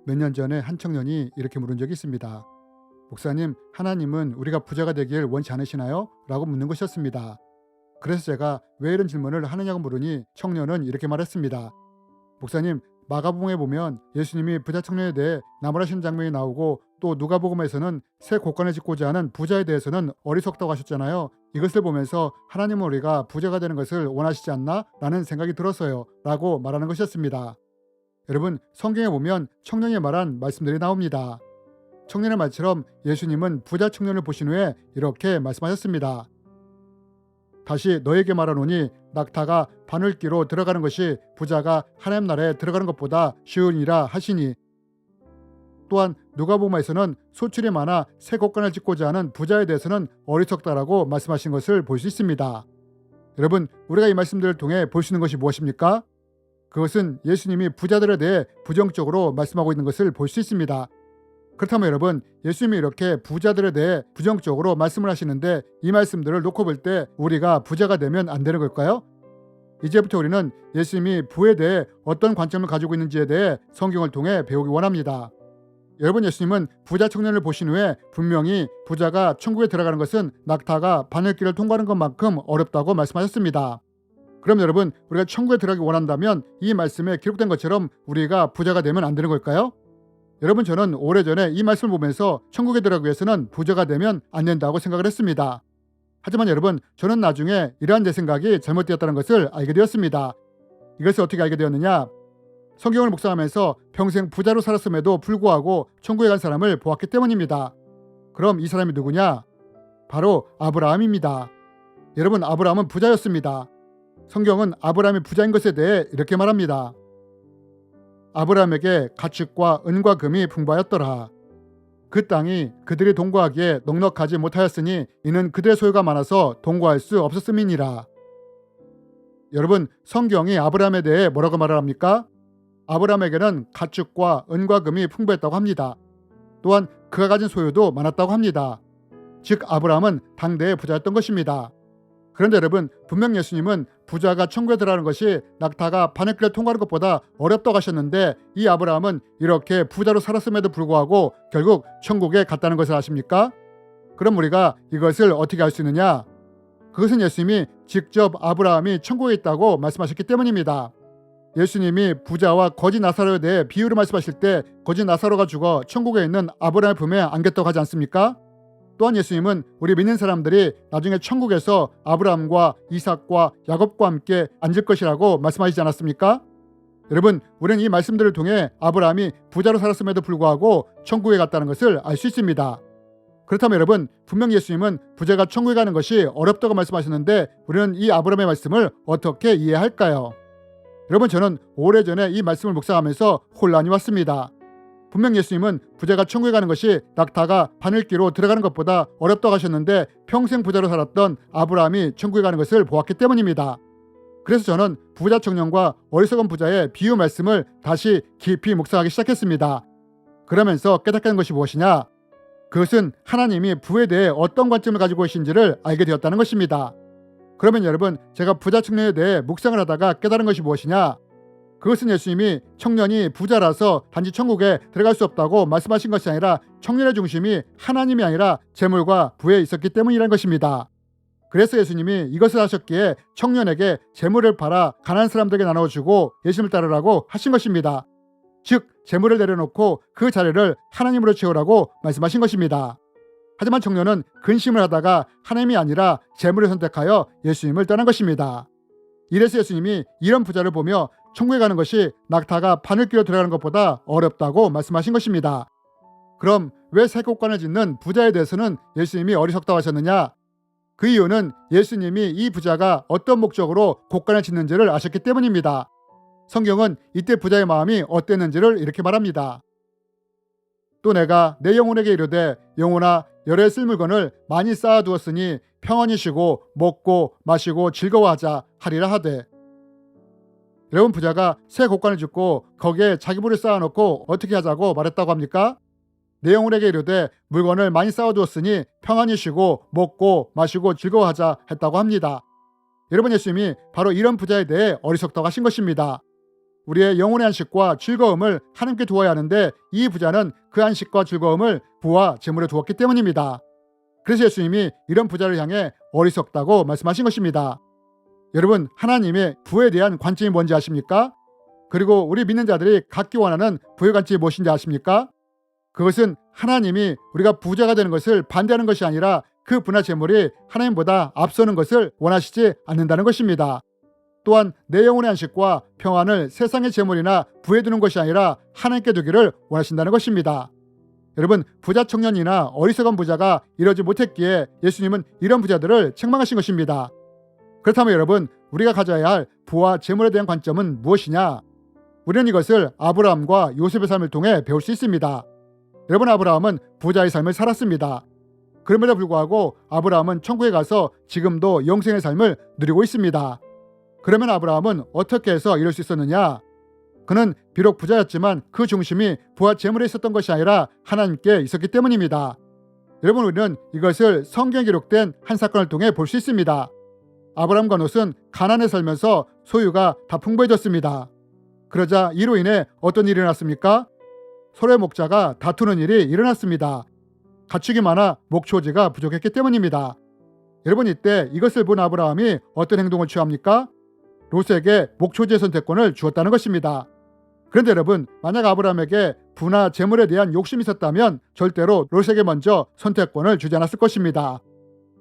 몇 년 전에 한 청년이 이렇게 물은 적이 있습니다. 목사님, 하나님은 우리가 부자가 되길 원치 않으시나요? 라고 묻는 것이었습니다. 그래서 제가 왜 이런 질문을 하느냐고 물으니 청년은 이렇게 말했습니다. 목사님, 마가복음에 보면 예수님이 부자 청년에 대해 나무라시는 장면이 나오고 또 누가복음에서는 새 곳간을 짓고자 하는 부자에 대해서는 어리석다고 하셨잖아요. 이것을 보면서 하나님은 우리가 부자가 되는 것을 원하시지 않나? 라는 생각이 들었어요. 라고 말하는 것이었습니다. 여러분, 성경에 보면 청년이 말한 말씀들이 나옵니다. 청년의 말처럼 예수님은 부자 청년을 보신 후에 이렇게 말씀하셨습니다. 다시 너에게 말하노니 낙타가 바늘귀로 들어가는 것이 부자가 하나님 나라에 들어가는 것보다 쉬우니라 하시니. 또한 누가복음에서는 소출이 많아 새 곳간을 짓고자 하는 부자에 대해서는 어리석다라고 말씀하신 것을 볼 수 있습니다. 여러분, 우리가 이 말씀들을 통해 볼 수 있는 것이 무엇입니까? 그것은 예수님이 부자들에 대해 부정적으로 말씀하고 있는 것을 볼 수 있습니다. 그렇다면 여러분, 예수님이 이렇게 부자들에 대해 부정적으로 말씀을 하시는데 이 말씀들을 놓고 볼 때 우리가 부자가 되면 안 되는 걸까요? 이제부터 우리는 예수님이 부에 대해 어떤 관점을 가지고 있는지에 대해 성경을 통해 배우기 원합니다. 여러분, 예수님은 부자 청년을 보신 후에 분명히 부자가 천국에 들어가는 것은 낙타가 바늘길을 통과하는 것만큼 어렵다고 말씀하셨습니다. 그럼 여러분, 우리가 천국에 들어가기 원한다면 이 말씀에 기록된 것처럼 우리가 부자가 되면 안 되는 걸까요? 여러분, 저는 오래전에 이 말씀을 보면서 천국에 들어가기 위해서는 부자가 되면 안 된다고 생각을 했습니다. 하지만 여러분, 저는 나중에 이러한 제 생각이 잘못되었다는 것을 알게 되었습니다. 이것을 어떻게 알게 되었느냐? 성경을 묵상하면서 평생 부자로 살았음에도 불구하고 천국에 간 사람을 보았기 때문입니다. 그럼 이 사람이 누구냐? 바로 아브라함입니다. 여러분, 아브라함은 부자였습니다. 성경은 아브라함이 부자인 것에 대해 이렇게 말합니다. 아브라함에게 가축과 은과 금이 풍부하였더라. 그 땅이 그들이 동거하기에 넉넉하지 못하였으니 이는 그들의 소유가 많아서 동거할 수 없었음이니라. 여러분, 성경이 아브라함에 대해 뭐라고 말을 합니까? 아브라함에게는 가축과 은과 금이 풍부했다고 합니다. 또한 그가 가진 소유도 많았다고 합니다. 즉 아브라함은 당대의 부자였던 것입니다. 그런데 여러분, 분명 예수님은 부자가 천국에 들어가는 것이 낙타가 바늘길을 통과하는 것보다 어렵다고 하셨는데 이 아브라함은 이렇게 부자로 살았음에도 불구하고 결국 천국에 갔다는 것을 아십니까? 그럼 우리가 이것을 어떻게 알 수 있느냐? 그것은 예수님이 직접 아브라함이 천국에 있다고 말씀하셨기 때문입니다. 예수님이 부자와 거지 나사로에 대해 비유를 말씀하실 때 거지 나사로가 죽어 천국에 있는 아브라함의 품에 안겼다고 하지 않습니까? 또한 예수님은 우리 믿는 사람들이 나중에 천국에서 아브라함과 이삭과 야곱과 함께 앉을 것이라고 말씀하시지 않았습니까? 여러분, 우리는 이 말씀들을 통해 아브라함이 부자로 살았음에도 불구하고 천국에 갔다는 것을 알 수 있습니다. 그렇다면 여러분, 분명 예수님은 부자가 천국에 가는 것이 어렵다고 말씀하셨는데 우리는 이 아브라함의 말씀을 어떻게 이해할까요? 여러분, 저는 오래전에 이 말씀을 묵상하면서 혼란이 왔습니다. 분명 예수님은 부자가 천국에 가는 것이 낙타가 바늘귀로 들어가는 것보다 어렵다고 하셨는데 평생 부자로 살았던 아브라함이 천국에 가는 것을 보았기 때문입니다. 그래서 저는 부자 청년과 어리석은 부자의 비유 말씀을 다시 깊이 묵상하기 시작했습니다. 그러면서 깨닫게 된 것이 무엇이냐? 그것은 하나님이 부에 대해 어떤 관점을 가지고 계신지를 알게 되었다는 것입니다. 그러면 여러분, 제가 부자 청년에 대해 묵상을 하다가 깨달은 것이 무엇이냐? 그것은 예수님이 청년이 부자라서 단지 천국에 들어갈 수 없다고 말씀하신 것이 아니라 청년의 중심이 하나님이 아니라 재물과 부에 있었기 때문이라는 것입니다. 그래서 예수님이 이것을 하셨기에 청년에게 재물을 팔아 가난한 사람들에게 나눠주고 예수님을 따르라고 하신 것입니다. 즉 재물을 내려놓고 그 자리를 하나님으로 채우라고 말씀하신 것입니다. 하지만 청년은 근심을 하다가 하나님이 아니라 재물을 선택하여 예수님을 떠난 것입니다. 이래서 예수님이 이런 부자를 보며 천국에 가는 것이 낙타가 바늘귀로 들어가는 것보다 어렵다고 말씀하신 것입니다. 그럼 왜 새 곳간을 짓는 부자에 대해서는 예수님이 어리석다고 하셨느냐? 그 이유는 예수님이 이 부자가 어떤 목적으로 곳간을 짓는지를 아셨기 때문입니다. 성경은 이때 부자의 마음이 어땠는지를 이렇게 말합니다. 또 내가 내 영혼에게 이르되 영혼아 열에 쓸 물건을 많이 쌓아두었으니 평안히 쉬고 먹고 마시고 즐거워하자 하리라 하되. 여러분, 부자가 새 곳간을 짓고 거기에 자기 부를 쌓아놓고 어떻게 하자고 말했다고 합니까? 내 영혼에게 이르되 물건을 많이 쌓아두었으니 평안히 쉬고 먹고 마시고 즐거워하자 했다고 합니다. 여러분, 예수님이 바로 이런 부자에 대해 어리석다고 하신 것입니다. 우리의 영혼의 안식과 즐거움을 하나님께 두어야 하는데 이 부자는 그 안식과 즐거움을 부와 재물에 두었기 때문입니다. 그래서 예수님이 이런 부자를 향해 어리석다고 말씀하신 것입니다. 여러분, 하나님의 부에 대한 관점이 뭔지 아십니까? 그리고 우리 믿는 자들이 갖기 원하는 부의 관점이 무엇인지 아십니까? 그것은 하나님이 우리가 부자가 되는 것을 반대하는 것이 아니라 그 부나 재물이 하나님보다 앞서는 것을 원하시지 않는다는 것입니다. 또한 내 영혼의 안식과 평안을 세상의 재물이나 부에 두는 것이 아니라 하나님께 두기를 원하신다는 것입니다. 여러분, 부자 청년이나 어리석은 부자가 이러지 못했기에 예수님은 이런 부자들을 책망하신 것입니다. 그렇다면 여러분, 우리가 가져야 할 부와 재물에 대한 관점은 무엇이냐? 우리는 이것을 아브라함과 요셉의 삶을 통해 배울 수 있습니다. 여러분, 아브라함은 부자의 삶을 살았습니다. 그럼에도 불구하고 아브라함은 천국에 가서 지금도 영생의 삶을 누리고 있습니다. 그러면 아브라함은 어떻게 해서 이럴 수 있었느냐? 그는 비록 부자였지만 그 중심이 부와 재물에 있었던 것이 아니라 하나님께 있었기 때문입니다. 여러분, 우리는 이것을 성경에 기록된 한 사건을 통해 볼 수 있습니다. 아브라함과 롯은 가나안에 살면서 소유가 다 풍부해졌습니다. 그러자 이로 인해 어떤 일이 일어났습니까? 서로의 목자가 다투는 일이 일어났습니다. 가축이 많아 목초지가 부족했기 때문입니다. 여러분, 이때 이것을 본 아브라함이 어떤 행동을 취합니까? 롯에게 목초지의 선택권을 주었다는 것입니다. 그런데 여러분, 만약 아브라함에게 부나 재물에 대한 욕심이 있었다면 절대로 롯에게 먼저 선택권을 주지 않았을 것입니다.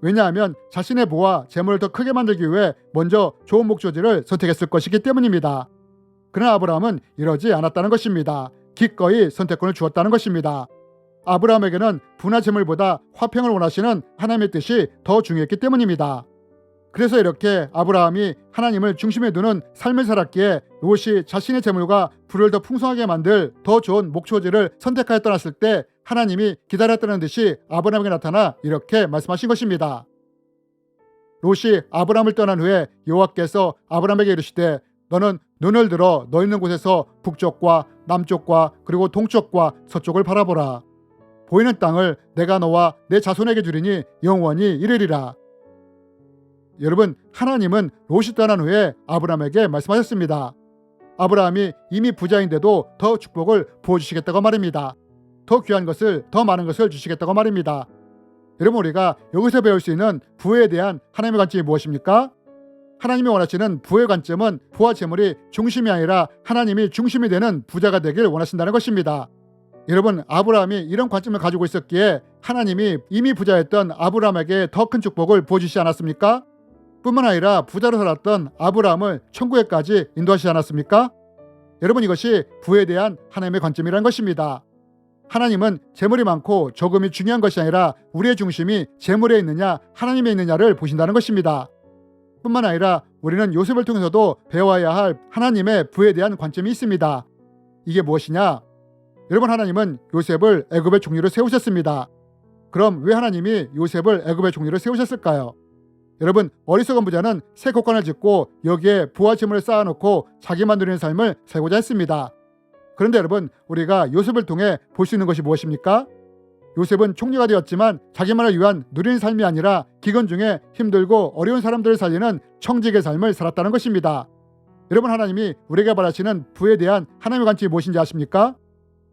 왜냐하면 자신의 부와 재물을 더 크게 만들기 위해 먼저 좋은 목초지를 선택했을 것이기 때문입니다. 그러나 아브라함은 이러지 않았다는 것입니다. 기꺼이 선택권을 주었다는 것입니다. 아브라함에게는 부나 재물보다 화평을 원하시는 하나님의 뜻이 더 중요했기 때문입니다. 그래서 이렇게 아브라함이 하나님을 중심에 두는 삶을 살았기에 롯이 자신의 재물과 부를 더 풍성하게 만들 더 좋은 목초지를 선택하여 떠났을 때 하나님이 기다렸다는 듯이 아브라함에게 나타나 이렇게 말씀하신 것입니다. 롯이 아브라함을 떠난 후에 여호와께서 아브라함에게 이르시되 너는 눈을 들어 너 있는 곳에서 북쪽과 남쪽과 그리고 동쪽과 서쪽을 바라보라. 보이는 땅을 내가 너와 내 자손에게 주리니 영원히 이르리라. 여러분, 하나님은 롯이 떠난 후에 아브라함에게 말씀하셨습니다. 아브라함이 이미 부자인데도 더 축복을 부어주시겠다고 말입니다. 더 귀한 것을, 더 많은 것을 주시겠다고 말입니다. 여러분, 우리가 여기서 배울 수 있는 부에 대한 하나님의 관점이 무엇입니까? 하나님이 원하시는 부의 관점은 부와 재물이 중심이 아니라 하나님이 중심이 되는 부자가 되길 원하신다는 것입니다. 여러분, 아브라함이 이런 관점을 가지고 있었기에 하나님이 이미 부자였던 아브라함에게 더 큰 축복을 부어주시지 않았습니까? 뿐만 아니라 부자로 살았던 아브라함을 천국에까지 인도하시지 않았습니까? 여러분, 이것이 부에 대한 하나님의 관점이라는 것입니다. 하나님은 재물이 많고 적음이 중요한 것이 아니라 우리의 중심이 재물에 있느냐 하나님에 있느냐를 보신다는 것입니다. 뿐만 아니라 우리는 요셉을 통해서도 배워야 할 하나님의 부에 대한 관점이 있습니다. 이게 무엇이냐? 여러분, 하나님은 요셉을 애굽의 총리로 세우셨습니다. 그럼 왜 하나님이 요셉을 애굽의 총리로 세우셨을까요? 여러분, 어리석은 부자는 새 곡간을 짓고 여기에 부와 재물을 쌓아놓고 자기만 누리는 삶을 살고자 했습니다. 그런데 여러분, 우리가 요셉을 통해 볼 수 있는 것이 무엇입니까? 요셉은 총리가 되었지만 자기만을 위한 누리는 삶이 아니라 기근 중에 힘들고 어려운 사람들을 살리는 청직의 삶을 살았다는 것입니다. 여러분, 하나님이 우리에게 바라시는 부에 대한 하나님의 관점이 무엇인지 아십니까?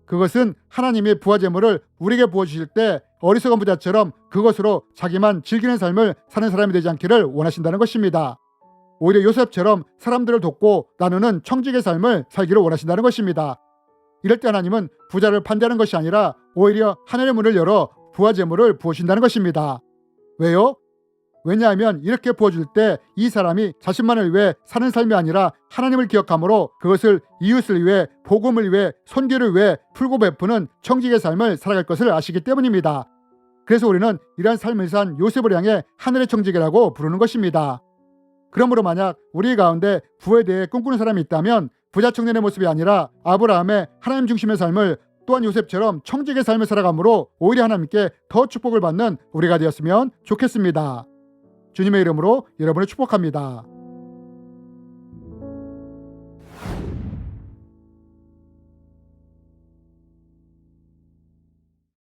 그것은 하나님이 부와 재물을 우리에게 부어주실 때 어리석은 부자처럼 그것으로 자기만 즐기는 삶을 사는 사람이 되지 않기를 원하신다는 것입니다. 오히려 요셉처럼 사람들을 돕고 나누는 청직의 삶을 살기를 원하신다는 것입니다. 이럴 때 하나님은 부자를 반대하는 것이 아니라 오히려 하늘의 문을 열어 부와 재물을 부어주신다는 것입니다. 왜요? 왜냐하면 이렇게 부어줄 때 이 사람이 자신만을 위해 사는 삶이 아니라 하나님을 기억함으로 그것을 이웃을 위해, 복음을 위해, 선교를 위해 풀고 베푸는 청직의 삶을 살아갈 것을 아시기 때문입니다. 그래서 우리는 이러한 삶을 산 요셉을 향해 하늘의 청직이라고 부르는 것입니다. 그러므로 만약 우리 가운데 부에 대해 꿈꾸는 사람이 있다면 부자 청년의 모습이 아니라 아브라함의 하나님 중심의 삶을 또한 요셉처럼 청직의 삶을 살아감으로 오히려 하나님께 더 축복을 받는 우리가 되었으면 좋겠습니다. 주님의 이름으로 여러분을 축복합니다.